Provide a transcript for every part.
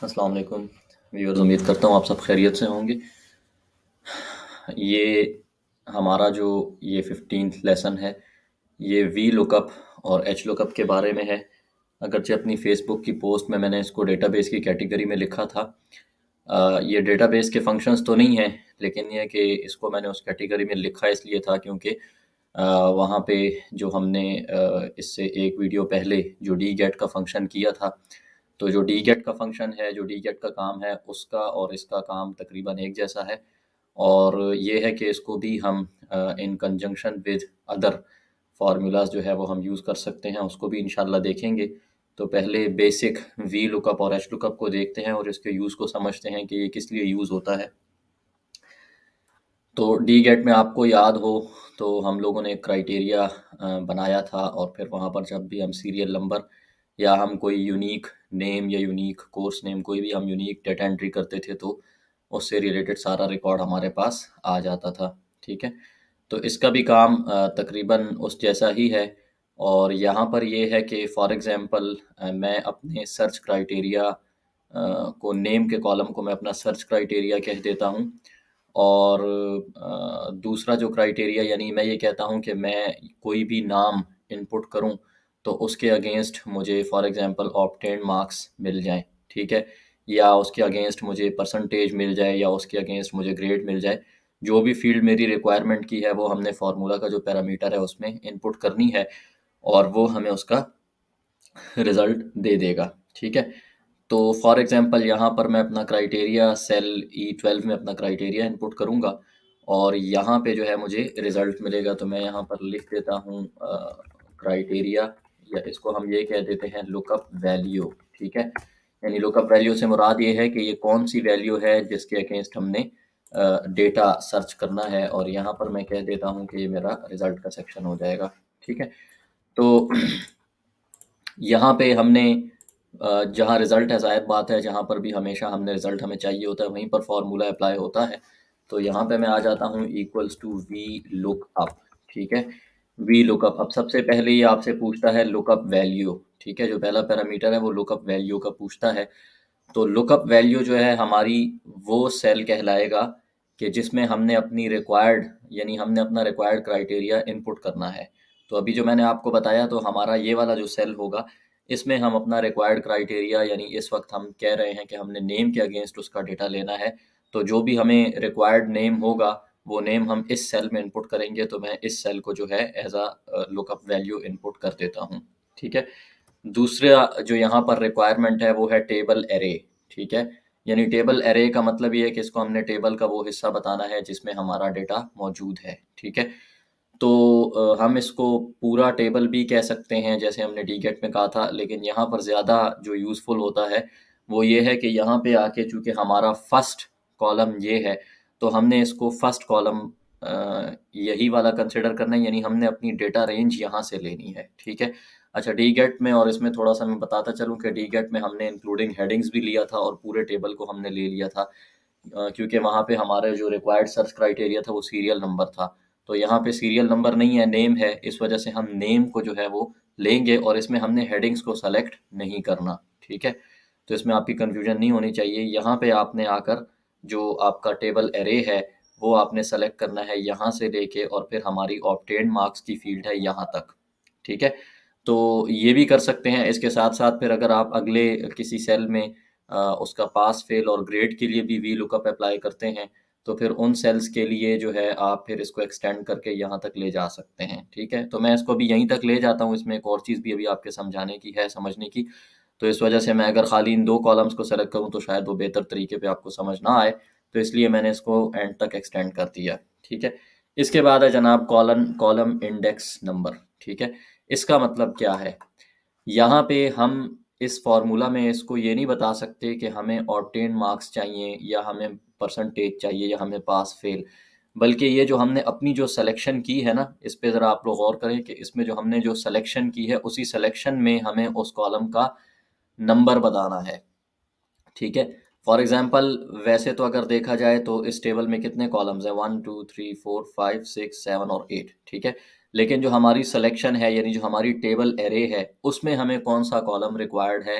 अस्सलाम वालेकुम व्यूअर्स, उम्मीद करता हूँ आप सब खैरियत से होंगे। ये हमारा जो ये 15th लेसन है, ये वी लुकअप और एच लुकअप के बारे में है। अगरचे अपनी फ़ेसबुक की पोस्ट में मैंने इसको डेटाबेस की कैटेगरी में लिखा था। ये डेटाबेस के फंक्शंस तो नहीं हैं, लेकिन ये है कि इसको मैंने उस कैटेगरी में लिखा इसलिए था क्योंकि वहाँ पे जो हमने इससे एक वीडियो पहले जो डी गेट का फंक्शन किया था, तो जो डी गेट का फंक्शन है, जो डी गेट का काम है, उसका और इसका काम तकरीबन एक जैसा है। और ये है कि इसको भी हम इन कंजंक्शन विद अदर फार्मूलाज जो है वो हम यूज़ कर सकते हैं, उसको भी इंशाल्लाह देखेंगे। तो पहले बेसिक वी लुकअप और एच लुकअप को देखते हैं और इसके यूज़ को समझते हैं कि ये किस लिए यूज़ होता है। तो डी गेट में आपको याद हो तो हम लोगों ने एक क्राइटेरिया बनाया था और फिर वहाँ पर जब भी हम सीरियल नंबर या हम कोई यूनिक नेम या यूनिक कोर्स नेम कोई भी हम यूनिक डेटा एंट्री करते थे तो उससे रिलेटेड सारा रिकॉर्ड हमारे पास आ जाता था। ठीक है, तो इसका भी काम तकरीबन उस जैसा ही है। और यहाँ पर ये है कि फॉर एग्ज़ाम्पल मैं अपने सर्च क्राइटेरिया को नेम के कॉलम को मैं अपना सर्च क्राइटेरिया कह देता हूँ। और दूसरा जो क्राइटेरिया यानी मैं ये कहता हूँ कि मैं कोई भी नाम इनपुट करूँ तो उसके अगेंस्ट मुझे फॉर एग्ज़ाम्पल ऑब्टेन्ड मार्क्स मिल जाएँ, ठीक है? या उसके अगेंस्ट मुझे परसेंटेज मिल जाए या उसके अगेंस्ट मुझे ग्रेड मिल जाए। जो भी फ़ील्ड मेरी रिक्वायरमेंट की है वो हमने फ़ॉर्मूला का जो पैरामीटर है उसमें इनपुट करनी है और वो हमें उसका रिज़ल्ट दे देगा, ठीक है? तो फॉर एग्ज़ाम्पल यहाँ पर मैं अपना क्राइटेरिया सेल E12 में अपना क्राइटेरिया इनपुट करूँगा और यहाँ पे जो है मुझे रिज़ल्ट मिलेगा। तो मैं यहाँ पर लिख देता हूँ क्राइटेरिया, या इसको हम ये कह देते हैं लुकअप वैल्यू, ठीक है? यानी लुकअप वैल्यू से मुराद ये है कि ये कौन सी वैल्यू है जिसके अगेंस्ट हमने डेटा सर्च करना है, और यहाँ पर मैं कह देता हूँ कि ये मेरा रिज़ल्ट का सेक्शन हो जाएगा, ठीक है? तो यहाँ पे हमने जहाँ रिज़ल्ट है, ज़ाहिर बात है जहाँ पर भी हमेशा हमने रिज़ल्ट हमें चाहिए होता है वहीं पर फ़ॉर्मूला अप्लाई होता है। तो यहाँ पे मैं आ जाता हूँ इक्वल्स टू वी लुकअप, ठीक है? वी लुकअप, अब सबसे पहले ये आपसे पूछता है लुकअप वैल्यू, ठीक है? जो पहला पैरामीटर है वो लुकअप वैल्यू का पूछता है। तो लुकअप वैल्यू जो है हमारी वो सेल कहलाएगा कि जिसमें हमने अपनी रिक्वायर्ड यानी हमने अपना रिक्वायर्ड क्राइटेरिया इनपुट करना है। तो अभी जो मैंने आपको बताया तो हमारा ये वाला जो सेल होगा, इसमें हम अपना रिक्वायर्ड क्राइटेरिया यानी इस वक्त हम कह रहे हैं कि हमने नेम के अगेंस्ट उसका डेटा लेना है। तो जो भी हमें रिक्वायर्ड नेम होगा वो नेम हम इस सेल में इनपुट करेंगे। तो मैं इस सेल को जो है as a lookup value input कर देता हूँ, ठीक है? दूसरा जो यहाँ पर रिक्वायरमेंट है वो है टेबल एरे, ठीक है? यानी टेबल एरे का मतलब ये है कि इसको हमने टेबल का वो हिस्सा बताना है जिसमें हमारा डेटा मौजूद है, ठीक है? तो हम इसको पूरा टेबल भी कह सकते हैं जैसे हमने डीगेट में कहा था, लेकिन यहाँ पर ज़्यादा जो यूज़फुल होता है वो ये है कि यहाँ पे आके चूँकि हमारा फर्स्ट कॉलम ये है, तो हमने इसको फर्स्ट कॉलम यही वाला कंसिडर करना है, यानी हमने अपनी डेटा रेंज यहाँ से लेनी है, ठीक है? अच्छा, डीगेट में और इसमें थोड़ा-सा मैं बताता चलूँ कि डीगेट में हमने इंक्लूडिंग हेडिंग्स भी लिया था और पूरे टेबल को हमने ले लिया था। क्योंकि वहाँ पे हमारा जो रिक्वायर्ड सर्च क्राइटेरिया था वो सीरियल नंबर था। तो यहाँ पे सीरियल नंबर नहीं है, नेम है, इस वजह से हम नेम को जो है वो लेंगे और इसमें हमने हेडिंग्स को सेलेक्ट नहीं करना, ठीक है? तो इसमें आपकी कन्फ्यूजन नहीं होनी चाहिए। यहाँ पे आपने आकर जो आपका टेबल एरे है वो आपने सेलेक्ट करना है यहाँ से लेके और फिर हमारी ऑब्टेन्ड मार्क्स की फील्ड है यहाँ तक, ठीक है? तो ये भी कर सकते हैं। इसके साथ-साथ फिर अगर आप अगले किसी सेल में उसका पास फेल और ग्रेड के लिए भी वी लुकअप अप्लाई करते हैं, तो फिर उन सेल्स के लिए जो है आप फिर इसको एक्सटेंड करके यहाँ तक ले जा सकते हैं, ठीक है? तो मैं इसको अभी यहीं तक ले जाता हूँ, इसमें एक और चीज़ भी अभी आपके समझाने की है, समझने की। तो इस वजह से मैं अगर खाली इन 2 कॉलम्स को सेलेक्ट करूँ तो शायद वो बेहतर तरीके पे आपको समझ ना आए, तो इसलिए मैंने इसको एंड तक एक्सटेंड कर दिया, ठीक है? इसके बाद है जनाब कॉलम कॉलम इंडेक्स नंबर, ठीक है? इसका मतलब क्या है? यहाँ पे हम इस फ़ॉर्मूला में इसको ये नहीं बता सकते कि हमें ऑब्टेन मार्क्स चाहिए या हमें परसेंटेज चाहिए या हमें पास फेल, बल्कि ये जो हमने अपनी जो सिलेक्शन की है ना, इस पे ज़रा आप लोग गौर करें कि इसमें जो हमने जो सिलेक्शन की है उसी सिलेक्शन में हमें उस कॉलम का नंबर बताना है, ठीक है? फॉर एग्ज़ाम्पल वैसे तो अगर देखा जाए तो इस टेबल में कितने कॉलम्स हैं 1 2 3 4 5 6 7 और 8, ठीक है? लेकिन जो हमारी सिलेक्शन है यानी जो हमारी टेबल एरे है उसमें हमें कौन-सा कॉलम रिक्वायर्ड है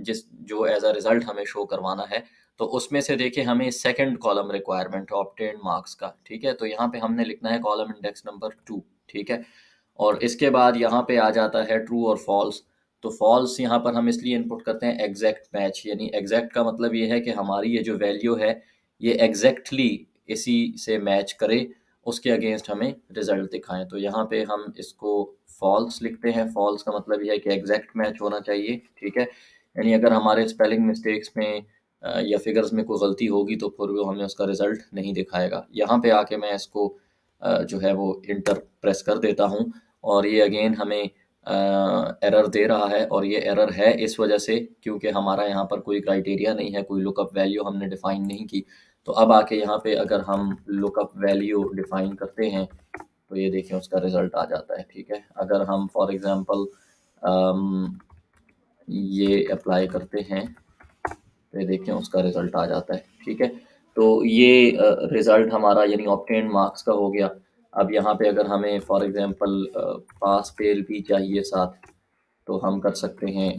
जो एज अ रिजल्ट हमें शो करवाना है, तो उसमें से देखिए हमें सेकंड कॉलम रिक्वायरमेंट है ऑब्टेन्ड मार्क्स का, ठीक है। तो यहाँ पे हमने लिखना है कॉलम इंडेक्स नंबर 2, ठीक है। और इसके बाद यहाँ पे आ जाता है ट्रू और फॉल्स। तो फॉल्स यहाँ पर हम इसलिए इनपुट करते हैं एग्जैक्ट मैच, यानी एग्जैक्ट का मतलब ये है कि हमारी ये जो वैल्यू है ये एग्जैक्टली इसी से मैच करे, उसके अगेंस्ट हमें रिजल्ट दिखाएं। तो यहाँ पे हम इसको फॉल्स लिखते हैं। फॉल्स का मतलब ये है कि एग्जैक्ट मैच होना चाहिए, ठीक है। यानी अगर हमारे स्पेलिंग मिस्टेक्स में या फिगर्स में कोई गलती होगी तो फिर वो हमें उसका रिजल्ट नहीं दिखाएगा। यहाँ पे आके मैं इसको जो है वो इंटर प्रेस कर देता हूँ और ये अगेन हमें एरर दे रहा है, और ये एरर है इस वजह से क्योंकि हमारा यहाँ पर कोई क्राइटेरिया नहीं है, कोई लुकअप वैल्यू हमने डिफ़ाइन नहीं की। तो अब आके यहाँ पे अगर हम लुकअप वैल्यू डिफ़ाइन करते हैं तो ये देखिए उसका रिज़ल्ट आ जाता है, ठीक है। अगर हम फॉर एग्ज़ाम्पल ये अप्लाई करते हैं तो ये देखें उसका रिज़ल्ट आ जाता है, ठीक है। तो ये रिज़ल्ट हमारा यानी ऑब्टेन्ड मार्क्स का हो गया। अब यहाँ पे अगर हमें फॉर एग्ज़ाम्पल पास फेल भी चाहिए साथ, तो हम कर सकते हैं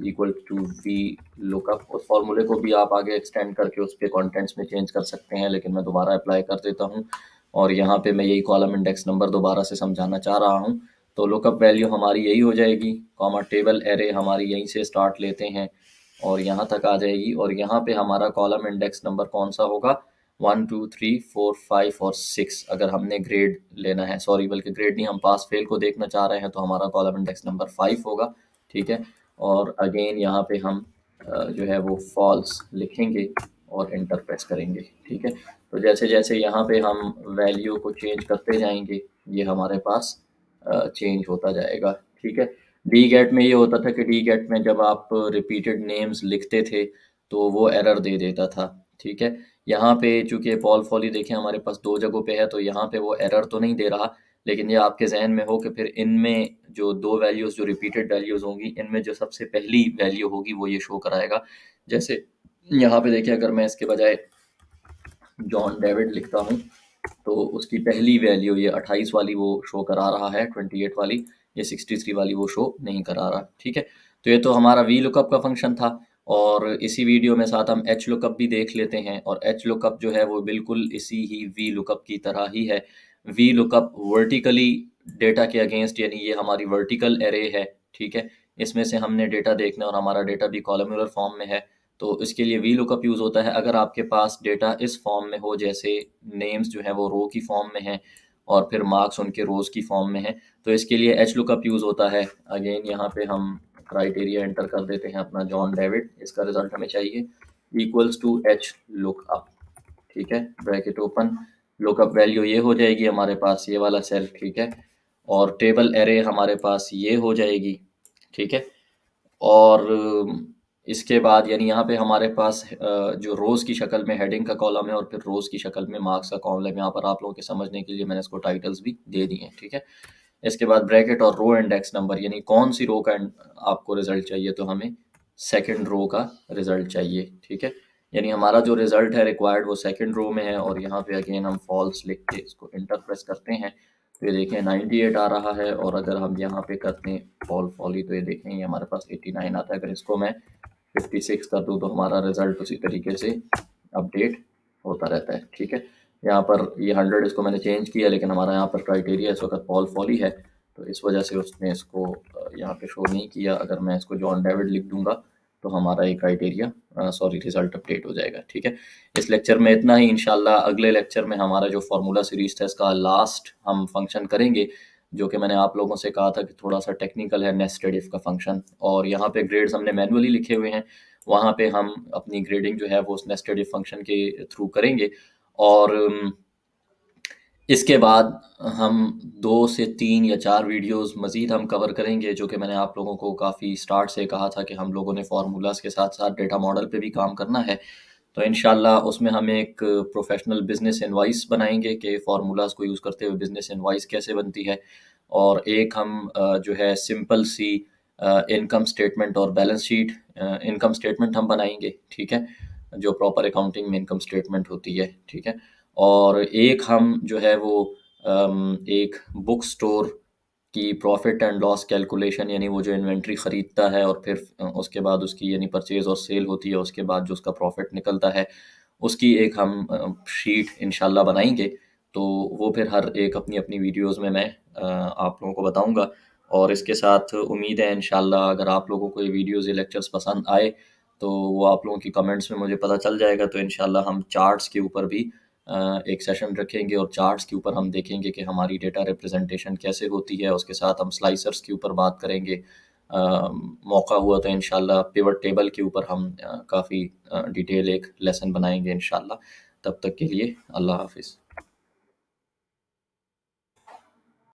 इक्वल टू वी लुकअप। उस फॉर्मूले को भी आप आगे एक्सटेंड करके उस पे कंटेंट्स में चेंज कर सकते हैं, लेकिन मैं दोबारा अप्लाई कर देता हूँ और यहाँ पे मैं यही कॉलम इंडेक्स नंबर दोबारा से समझाना चाह रहा हूँ। तो लुकअप वैल्यू हमारी यही हो जाएगी, कॉमा टेबल एरे हमारी यहीं से स्टार्ट लेते हैं और यहाँ तक आ जाएगी, और यहाँ पे हमारा कॉलम इंडेक्स नंबर कौन सा होगा, 1 2 3 4 5 और 6। अगर हमने ग्रेड लेना है, सॉरी बल्कि ग्रेड नहीं, हम पास फेल को देखना चाह रहे हैं, तो हमारा कॉलम इंडेक्स नंबर 5 होगा, ठीक है। और अगेन यहाँ पे हम जो है वो फॉल्स लिखेंगे और इंटर प्रेस करेंगे, ठीक है। तो जैसे जैसे यहाँ पे हम वैल्यू को चेंज करते जाएंगे ये हमारे पास चेंज होता जाएगा, ठीक है। डी गेट में ये होता था कि डी गेट में जब आप रिपीटेड नेम्स लिखते थे तो वो एरर दे देता था, ठीक है। यहाँ पे चूंकि पॉल फॉली देखें हमारे पास दो जगहों पे है, तो यहाँ पे वो एरर तो नहीं दे रहा, लेकिन ये आपके जहन में हो कि फिर इनमें जो दो वैल्यूज़ जो रिपीटेड वैल्यूज़ होंगी, इनमें जो सबसे पहली वैल्यू होगी वो ये शो कराएगा। जैसे यहाँ पे देखिए अगर मैं इसके बजाय जॉन डेविड लिखता हूँ तो उसकी पहली वैल्यू ये 28 वाली वो शो करा रहा है, 28 वाली, ये 63 वाली वो शो नहीं करा रहा, ठीक है। तो ये तो हमारा वी लुकअप का फंक्शन था, और इसी वीडियो में साथ हम एच लुकअप भी देख लेते हैं। और एच लुकअप जो है वो बिल्कुल इसी ही वी लुकअप की तरह ही है। वी लुकअप वर्टिकली डेटा के अगेंस्ट, यानी ये हमारी वर्टिकल एरे है, ठीक है। इसमें से हमने डेटा देखना और हमारा डेटा भी कॉलमुलर फॉर्म में है, तो इसके लिए वी लुकअप यूज़ होता है। अगर आपके पास डेटा इस फॉर्म में हो, जैसे नेम्स जो है वो रो की फॉर्म में है और फिर मार्क्स उनके रोज़ की फॉर्म में है, तो इसके लिए एच लुकअप यूज़ होता है। अगेन यहाँ पे हम क्राइटेरिया एंटर कर देते हैं अपना जॉन डेविड, इसका रिजल्ट हमें चाहिए, इक्वल्स टू एच लुकअप, ठीक है, ब्रैकेट ओपन। लुकअप वैल्यू ये हो जाएगी हमारे पास, ये वाला सेल, ठीक है। और टेबल एरे हमारे पास ये हो जाएगी, ठीक है। और इसके बाद यानी यहाँ पे हमारे पास जो रोज़ की शक्ल में हेडिंग का कॉलम है और फिर रोज़ की शक्ल में मार्क्स का कॉलम है। यहाँ पर आप लोगों के समझने के लिए मैंने इसको टाइटल्स भी दे दिए हैं, ठीक है। इसके बाद ब्रैकेट और रो इंडेक्स नंबर, यानी कौन सी रो का आपको रिजल्ट चाहिए, तो हमें सेकंड रो का रिजल्ट चाहिए, ठीक है। यानी हमारा जो रिजल्ट है रिक्वायर्ड वो सेकंड रो में है, और यहाँ पे अगेन हम फॉल्स लिख के इसको इंटर प्रेस करते हैं तो ये देखें 98 आ रहा है। और अगर हम यहाँ पे करते हैं फॉल फॉली तो ये देखें ये हमारे पास 89 आता है। अगर इसको मैं 56 कर दूँ तो हमारा रिजल्ट उसी तरीके से अपडेट होता रहता है, ठीक है। यहाँ पर ये 100 इसको मैंने चेंज किया, लेकिन हमारा यहाँ पर क्राइटेरिया इस वक्त पॉल फॉली है, तो इस वजह से उसने इसको यहाँ पे शो नहीं किया। अगर मैं इसको जॉन डेविड लिख दूंगा तो हमारा ये क्राइटेरिया सॉरी रिजल्ट अपडेट हो जाएगा, ठीक है। इस लेक्चर में इतना ही। इंशाल्लाह अगले लेक्चर में हमारा जो फार्मूला सीरीज था इसका लास्ट हम फंक्शन करेंगे, जो कि मैंने आप लोगों से कहा था कि थोड़ा सा टेक्निकल है, नेस्टेड इफ का फंक्शन। और यहाँ पे ग्रेड्स हमने मैनुअली लिखे हुए हैं, वहाँ पे हम अपनी ग्रेडिंग जो है वो उस नेस्टेड इफ फंक्शन के थ्रू करेंगे। और इसके बाद हम 2 से 3 या 4 वीडियोस मज़ीद हम कवर करेंगे, जो कि मैंने आप लोगों को काफ़ी स्टार्ट से कहा था कि हम लोगों ने फार्मूलाज़ के साथ साथ डेटा मॉडल पे भी काम करना है। तो इंशाल्लाह उसमें हम एक प्रोफेशनल बिजनेस इनवाइस बनाएंगे कि फार्मूलाज़ को यूज़ करते हुए बिजनेस इनवाइस कैसे बनती है। और एक हम जो है सिंपल सी इनकम स्टेटमेंट और बैलेंस शीट इनकम स्टेटमेंट हम बनाएंगे, ठीक है, जो प्रॉपर अकाउंटिंग में इनकम स्टेटमेंट होती है, ठीक है। और एक हम जो है वो एक बुक स्टोर कि प्रॉफ़िट एंड लॉस कैलकुलेशन, यानी वो जो इन्वेंट्री ख़रीदता है और फिर उसके बाद उसकी यानी परचेज़ और सेल होती है, उसके बाद जो उसका प्रॉफ़िट निकलता है, उसकी एक हम शीट इंशाल्लाह बनाएँगे। तो वो फिर हर एक अपनी-अपनी वीडियोज़ में मैं आप लोगों को बताऊँगा। और इसके साथ उम्मीद है इंशाल्लाह अगर आप लोगों को ये वीडियोज़, ये लेक्चर्स पसंद आए, तो वो आप लोगों की कमेंट्स में मुझे पता चल जाएगा। तो इंशाल्लाह हम चार्ट्स के ऊपर भी एक सेशन रखेंगे और चार्ट्स के ऊपर हम देखेंगे कि हमारी डेटा रिप्रेजेंटेशन कैसे होती है। उसके साथ हम स्लाइसर्स के ऊपर बात करेंगे। मौका हुआ तो इंशाल्लाह पिवट टेबल के ऊपर हम काफ़ी डिटेल एक लेसन बनाएँगे इंशाल्लाह। तब तक के लिए अल्लाह हाफ़िज़।